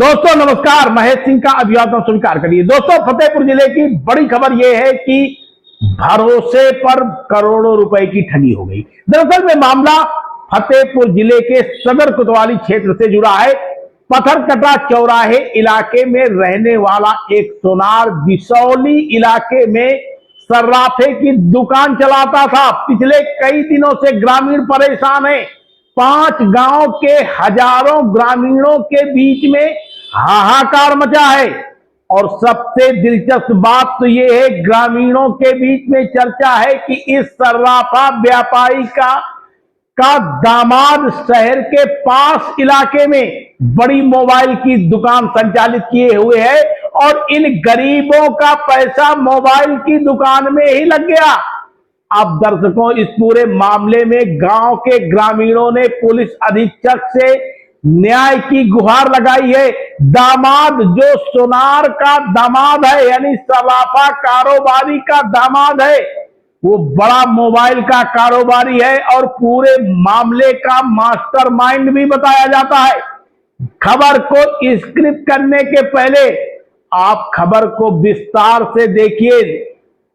दोस्तों नमस्कार, महेश सिंह का अभिवादन स्वीकार करिए। दोस्तों, फतेहपुर जिले की बड़ी खबर यह है कि भरोसे पर करोड़ों रुपए की ठगी हो गई। दरअसल में मामला फतेहपुर जिले के सदर कोतवाली क्षेत्र से जुड़ा है। पत्थरकटा चौराहे इलाके में रहने वाला एक सोनार बिसौली इलाके में सर्राफे की दुकान चलाता था। पिछले कई दिनों से ग्रामीण परेशान है। 5 गांव के हजारों ग्रामीणों के बीच में हाहाकार मचा है। और सबसे दिलचस्प बात तो यह है, ग्रामीणों के बीच में चर्चा है कि इस सर्राफा व्यापारी का दामाद शहर के पास इलाके में बड़ी मोबाइल की दुकान संचालित किए हुए है और इन गरीबों का पैसा मोबाइल की दुकान में ही लग गया। अब दर्शकों, इस पूरे मामले में गांव के ग्रामीणों ने पुलिस अधीक्षक से न्याय की गुहार लगाई है। दामाद जो सोनार का दामाद है, यानी सर्राफा कारोबारी का दामाद है, वो बड़ा मोबाइल का कारोबारी है और पूरे मामले का मास्टरमाइंड भी बताया जाता है। खबर को स्क्रिप्ट करने के पहले आप खबर को विस्तार से देखिए,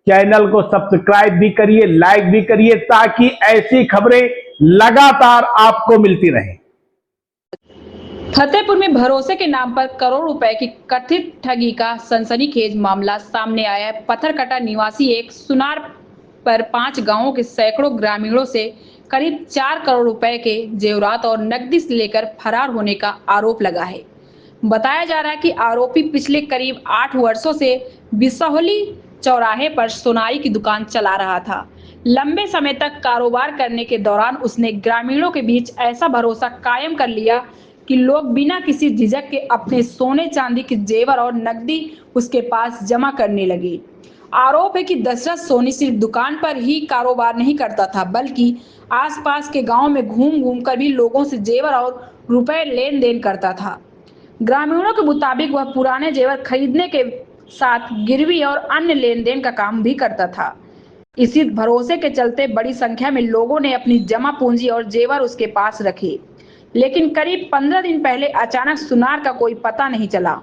चैनल को सब्सक्राइब भी करिए, लाइक भी करिए, ताकि ऐसी खबरें लगातार आपको मिलती रहें। फतेहपुर में भरोसे के नाम पर करोड़ रुपए की कथित ठगी का सनसनीखेज मामला सामने आया है। पत्थरकटा निवासी एक सुनार पर 5 गांवों के सैकड़ों ग्रामीणों से करीब 4 करोड़ रुपए के जेवरात और नकदी लेकर फरार होने का आरोप लगा है। बताया जा रहा है कि आरोपी पिछले करीब 8 वर्षों से बिसौली चौराहे पर सोनारी की दुकान चला रहा था। लंबे समय तक कारोबार करने के दौरान उसने ग्रामीणों के बीच ऐसा भरोसा कायम कर लिया कि लोग बिना किसी झिझक के अपने सोने चांदी के जेवर और नकदी उसके पास जमा करने लगे। आरोप है कि दशरथ सोनी सिर्फ दुकान पर ही कारोबार नहीं करता था, बल्कि आसपास के गांव में घूम घूम कर भी लोगों से जेवर और रुपए लेन देन करता था। ग्रामीणों के मुताबिक वह पुराने जेवर खरीदने के साथ गिरवी और अन्य लेन देन का काम भी करता था। इसी भरोसे के चलते बड़ी संख्या में लोगों ने अपनी जमा पूंजी और जेवर उसके पास रखे। लेकिन करीब 15 दिन पहले अचानक सुनार का कोई पता नहीं चला।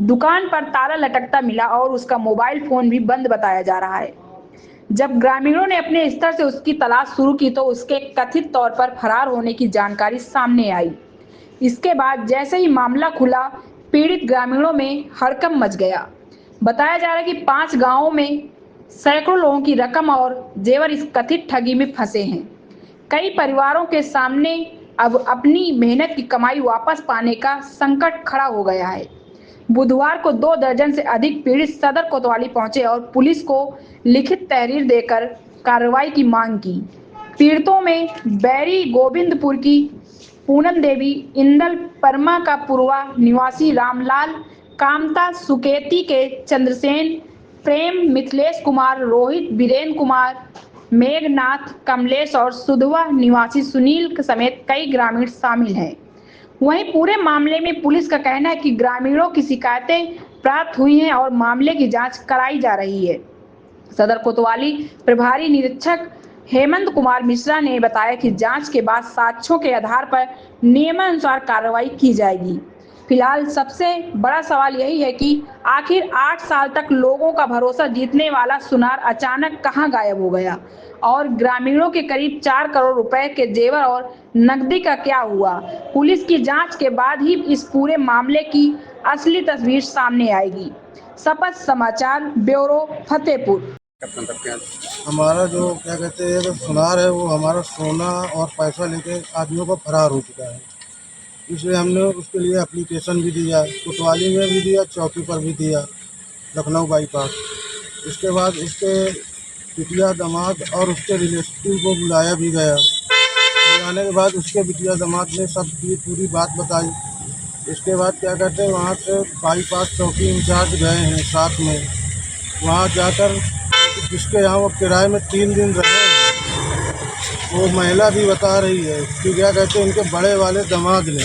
दुकान पर ताला लटकता मिला और उसका मोबाइल फोन भी बंद बताया जा रहा है। जब ग्रामीणों ने अपने स्तर से उसकी तलाश शुरू की तो उसके कथित तौर पर फरार होने की जानकारी सामने आई। इसके बाद जैसे ही मामला खुला, पीड़ित ग्रामीणों में हड़कंप मच गया। बताया जा रहा है कि 5 गांवों में सैकड़ों लोगों की रकम और जेवर इस कथित ठगी में फंसे हैं। कई परिवारों के सामने अब अपनी मेहनत की कमाई वापस पाने का संकट खड़ा हो गया है। बुधवार को 2 दर्जन से अधिक पीड़ित सदर कोतवाली पहुंचे और पुलिस को लिखित तहरीर देकर कार्रवाई की मांग की। पीड़ितों में बैरी गोविंदपुर की पूनम देवी, इंदल परमा का पूर्वा निवासी रामलाल, कामता सुकेती के चंद्रसेन, प्रेम मिथिलेश कुमार, रोहित वीरेंद्र कुमार, मेघनाथ, कमलेश और सुधवा निवासी सुनील समेत कई ग्रामीण शामिल हैं। वहीं पूरे मामले में पुलिस का कहना है कि ग्रामीणों की शिकायतें प्राप्त हुई हैं और मामले की जांच कराई जा रही है। सदर कोतवाली प्रभारी निरीक्षक हेमंत कुमार मिश्रा ने बताया कि जांच के बाद साक्ष्यों के आधार पर नियमानुसार कार्रवाई की जाएगी। फिलहाल सबसे बड़ा सवाल यही है कि आखिर 8 साल तक लोगों का भरोसा जीतने वाला सुनार अचानक कहां गायब हो गया और ग्रामीणों के करीब 4 करोड़ रुपए के जेवर और नकदी का क्या हुआ। पुलिस की जांच के बाद ही इस पूरे मामले की असली तस्वीर सामने आएगी। सपथ समाचार ब्यूरो, फतेहपुर। हमारा जो क्या कहते हैं जो सुनार है, वो हमारा सोना और पैसा लेके आदमियों को फरार हो चुका है। इसलिए हमने उसके लिए एप्लीकेशन भी दिया, कोतवाली में भी दिया, चौकी पर भी दिया, लखनऊ बाईपास। इसके बाद उसके बिटिया दामाद और उसके रिलेटिव को बुलाया भी गया। बुलाने के बाद उसके बिटिया दामाद ने सब की पूरी बात बताई। इसके बाद क्या कहते हैं, वहाँ से बाईपास चौकी इंचार्ज गए हैं साथ में। वहाँ जाकर जिसके यहाँ वो किराए में 3 दिन रहे हैं, वो महिला भी बता रही है कि क्या कहते हैं, इनके बड़े वाले दामाद ने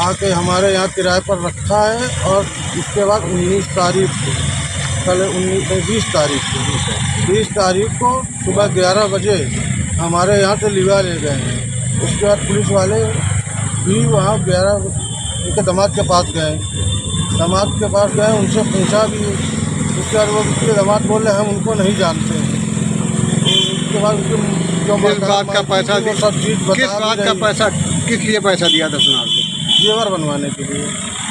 आके हमारे यहाँ किराए पर रखा है। और इसके बाद 19 तारीख को, कल 20 तारीख को सुबह 11 बजे हमारे यहाँ से लिवा ले गए हैं। उसके बाद पुलिस वाले भी वहाँ 11 उनके दामाद के पास गए, उनसे पूछा भी। उसके बाद वो उसके दामाद बोले हम उनको नहीं जानते। उसके बाद उनके जो किस बात का पैसा वो सब चीज़ बता किस बात का पैसा, किस लिए पैसा दिया था सुनार को? जेवर बनवाने के लिए।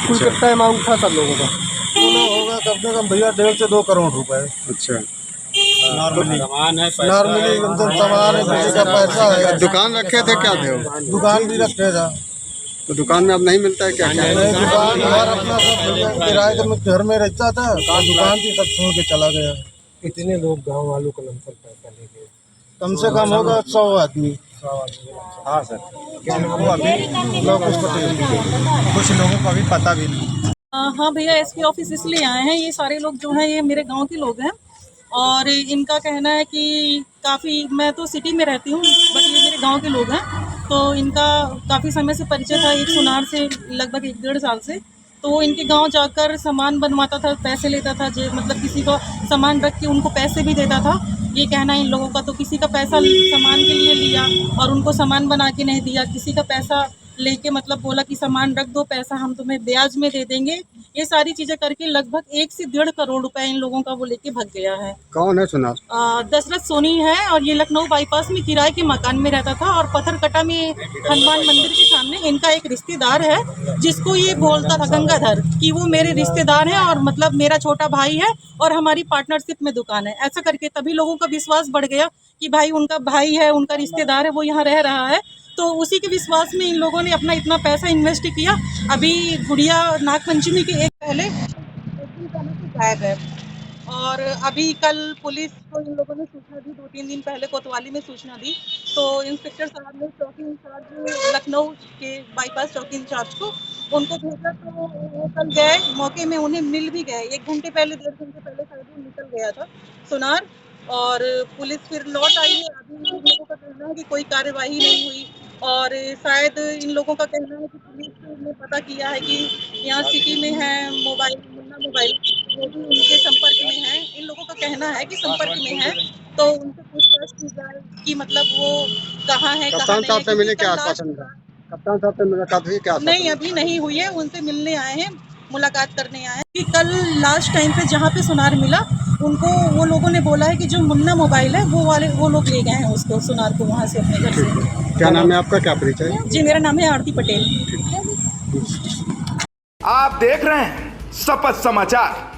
कुल कितना अमाउंट था सब लोगों का? पूरा होगा कम से कम भैया 1.5 से 2 करोड़ रुपए। अच्छा, नॉर्मली एकदम सामान है, किसी का पैसा है। दुकान रखे थे क्या थे वो? दुकान भी रखे था। तो दुकान में अब नहीं मिलता है क्या? नहीं, दुकान घर अपना सब किराए के में घर में रहता था, और दुकान भी सब छोड़ के चला गया। कितने लोग गांव वालों को लमसम पैसा ले गए? कम से कम होगा 100 आदमी। हाँ सर, किसी लोगों को अभी लोग कुछ पटेल कुछ लोगों को अभी पता भी नहीं। हाँ भैया, एसपी ऑफिस इसलिए आए हैं। ये सारे लोग जो हैं ये मेरे गांव के लोग हैं और इनका कहना है कि काफ़ी, मैं तो सिटी में रहती हूँ बट ये मेरे गांव के लोग हैं, तो इनका काफ़ी समय से परिचय था एक सुनार से, लगभग 1-1.5 साल से। तो वो इनके गांव जाकर सामान बनवाता था, पैसे लेता था, मतलब किसी को सामान रख के उनको पैसे भी देता था। ये कहना है इन लोगों का। तो किसी का पैसा सामान के लिए लिया और उनको सामान बना के नहीं दिया, किसी का पैसा लेके मतलब बोला कि सामान रख दो, पैसा हम तुम्हें ब्याज में दे देंगे। ये सारी चीज़ें करके लगभग 1 से 1.5 करोड़ रुपए इन लोगों का वो लेके भाग गया है। कौन है सुनार? दशरथ सोनी है और ये लखनऊ बाईपास में किराए के मकान में रहता था और पत्थरकटा में हनुमान मंदिर के सामने इनका एक रिश्तेदार है जिसको ये बोलता था गंगाधर कि वो मेरे रिश्तेदार हैं और मतलब मेरा छोटा भाई है और हमारी पार्टनरशिप में दुकान है। ऐसा करके तभी लोगों का विश्वास बढ़ गया कि भाई उनका भाई है, उनका रिश्तेदार है, वो यहाँ रह रहा है। तो उसी के विश्वास में इन लोगों ने अपना इतना पैसा इन्वेस्ट किया। अभी गुड़िया नागपंचमी के एक पहले गायब है और अभी कल पुलिस को इन लोगों ने सूचना दी, 2-3 दिन पहले कोतवाली में सूचना दी। तो इंस्पेक्टर साहब ने चौकी इंचार्ज लखनऊ के बाईपास चौकी इंचार्ज को उनको भेजा, तो वो कल गए मौके में, उन्हें मिल भी गए। 1 घंटे पहले 1.5 घंटे पहले शायद वो निकल गया था सुनार और पुलिस फिर लौट आई है। अभी इन लोगों का कहना है कि कोई कार्यवाही नहीं हुई और शायद इन लोगों का कहना है कि पुलिस ने पता किया है कि यहाँ सिटी में है मोबाइल, मुन्ना मोबाइल, वो भी उनके संपर्क में है। इन लोगों का कहना है कि संपर्क में है, तो उनसे पूछताछ की जाए कि मतलब वो कहाँ है, कहाँ कप्तान नहीं साहब से है। मिले क्या क्योंकि आश्वासन मिला? कप्तान साहब से मुलाकात हुई क्या? नहीं, अभी नहीं हुई है। उनसे मिलने आए हैं, मुलाकात करने आए हैं कि कल लास्ट टाइम पे जहाँ पे सुनार मिला उनको वो लोगों ने बोला है कि जो मुन्ना मोबाइल है वो लोग ले गए हैं उसको, सुनार को वहाँ से अपने घर से। क्या नाम है आपका, क्या परिचय? जी, मेरा नाम है आरती पटेल। आप देख रहे हैं शपथ समाचार।